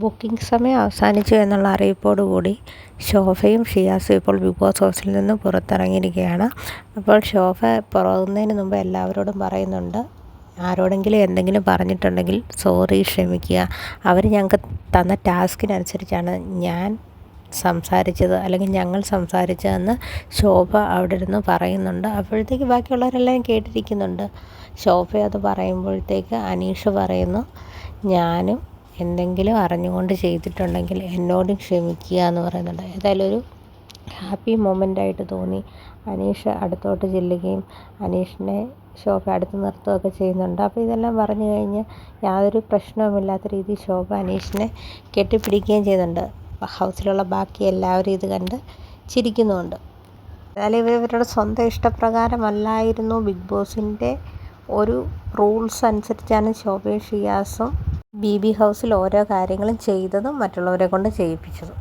Booking സമയം അവസാനിച്ചു എന്നുള്ള അറിയിപ്പോടുകൂടി ശോഭയും ഷിയാസും ഇപ്പോൾ ബിഗ് ബോസ് ഹൗസിൽ നിന്ന് പുറത്തിറങ്ങിയിരിക്കുകയാണ്. അപ്പോൾ ശോഭ പോകുന്നതിന് മുമ്പ് എല്ലാവരോടും പറയുന്നുണ്ട്, ആരോടെങ്കിലും എന്തെങ്കിലും പറഞ്ഞിട്ടുണ്ടെങ്കിൽ സോറി, ക്ഷമിക്കുക. അവർ ഞങ്ങൾക്ക് തന്ന ടാസ്കിനനുസരിച്ചാണ് ഞാൻ സംസാരിച്ചത്, അല്ലെങ്കിൽ ഞങ്ങൾ സംസാരിച്ചതെന്ന് ശോഭ അവിടെ ഇരുന്ന് പറയുന്നുണ്ട്. അപ്പോഴത്തേക്ക് ബാക്കിയുള്ളവരെല്ലാം കേട്ടിരിക്കുന്നുണ്ട്. ശോഭ അത് പറയുമ്പോഴത്തേക്ക് അനീഷ് പറയുന്നു, ഞാനും എന്തെങ്കിലും അറിഞ്ഞുകൊണ്ട് ചെയ്തിട്ടുണ്ടെങ്കിൽ എന്നോടും ക്ഷമിക്കുക എന്ന് പറയുന്നുണ്ട്. ഏതായാലും ഒരു ഹാപ്പി മൊമെൻ്റായിട്ട് തോന്നി. അനീഷ് അടുത്തോട്ട് ചെല്ലുകയും അനീഷിനെ ശോഭ അടുത്ത് നിർത്തുകയൊക്കെ ചെയ്യുന്നുണ്ട്. അപ്പോൾ ഇതെല്ലാം പറഞ്ഞു കഴിഞ്ഞ് യാതൊരു പ്രശ്നവുമില്ലാത്ത രീതിയിൽ ശോഭ അനീഷിനെ കെട്ടിപ്പിടിക്കുകയും ചെയ്യുന്നുണ്ട്. ഹൗസിലുള്ള ബാക്കി എല്ലാവരും ഇത് കണ്ട് ചിരിക്കുന്നുമുണ്ട്. ഏതായാലും ഇവരുടെ സ്വന്തം ഇഷ്ടപ്രകാരമല്ലായിരുന്നു, ബിഗ് ബോസിൻ്റെ ഒരു റൂൾസ് അനുസരിച്ചാണ് ശോഭയും ഷിയാസും BB ഹൗസിൽ ഓരോ കാര്യങ്ങളും ചെയ്തതും മറ്റുള്ളവരെ കൊണ്ട് ചെയ്യിപ്പിച്ചതും.